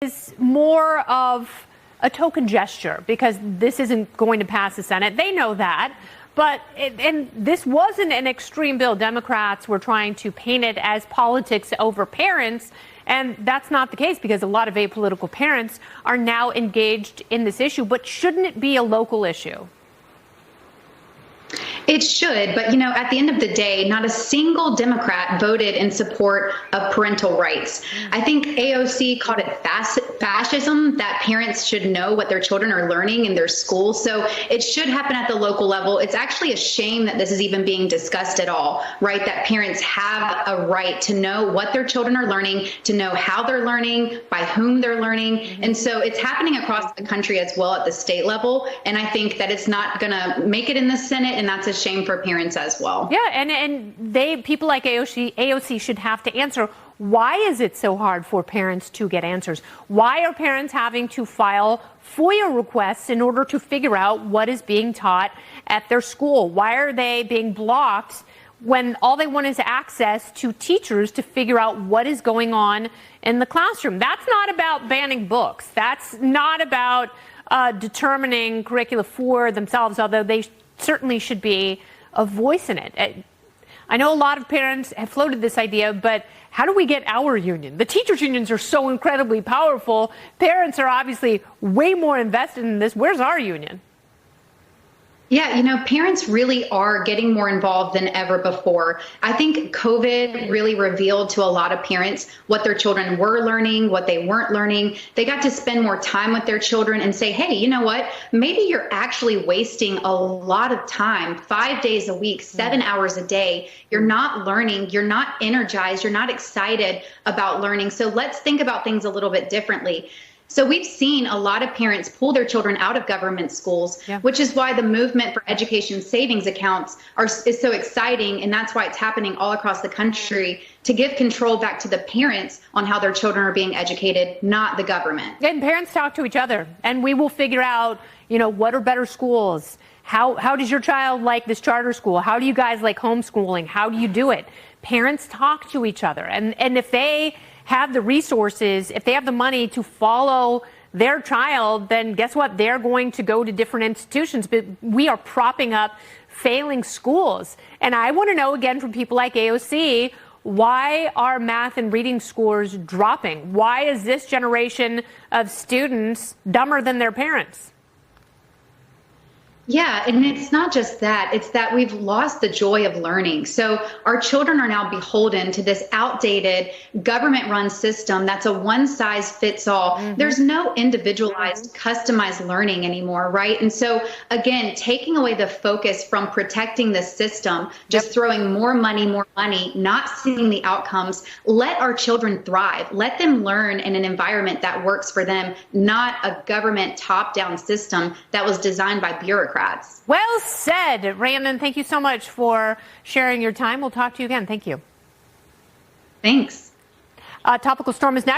is more of a token gesture because this isn't going to pass the Senate. They know that. And this wasn't an extreme bill. Democrats were trying to paint it as politics over parents. And that's not the case because a lot of apolitical parents are now engaged in this issue. But shouldn't it be a local issue? It should, but at the end of the day, not a single Democrat voted in support of parental rights. I think AOC called it fascism, that parents should know what their children are learning in their school. So it should happen at the local level. It's actually a shame that this is even being discussed at all, right? That parents have a right to know what their children are learning, to know how they're learning, by whom they're learning. And so it's happening across the country as well at the state level. And I think that it's not going to make it in the Senate, and that's a shame for parents as well. Yeah, and people like AOC should have to answer, why is it so hard for parents to get answers? Why are parents having to file FOIA requests in order to figure out what is being taught at their school? Why are they being blocked when all they want is access to teachers to figure out what is going on in the classroom? That's not about banning books. That's not about determining curricula for themselves, although they certainly should be a voice in it. I know a lot of parents have floated this idea, but how do we get our union? The teachers' unions are so incredibly powerful. Parents are obviously way more invested in this. Where's our union? Yeah, parents really are getting more involved than ever before. I think COVID really revealed to a lot of parents what their children were learning, what they weren't learning. They got to spend more time with their children and say, hey, you know what? Maybe you're actually wasting a lot of time, 5 days a week, 7 hours a day. You're not learning. You're not energized. You're not excited about learning. So let's think about things a little bit differently. So we've seen a lot of parents pull their children out of government schools, which is why the movement for education savings accounts is so exciting. And that's why it's happening all across the country, to give control back to the parents on how their children are being educated, not the government. And parents talk to each other, and we will figure out, what are better schools? How does your child like this charter school? How do you guys like homeschooling? How do you do it? Parents talk to each other. And if they have the resources, if they have the money to follow their child, then guess what? They're going to go to different institutions. But we are propping up failing schools. And I want to know, again, from people like AOC, why are math and reading scores dropping? Why is this generation of students dumber than their parents? Yeah, and it's not just that. It's that we've lost the joy of learning. So our children are now beholden to this outdated government-run system that's a one-size-fits-all. There's no individualized, customized learning anymore, right? And so, again, taking away the focus from protecting the system, just throwing more money, not seeing the outcomes. Let our children thrive. Let them learn in an environment that works for them, not a government top-down system that was designed by bureaucrats. Well said, Randan. Thank you so much for sharing your time. We'll talk to you again. Thank you. Thanks. Topical Storm is next.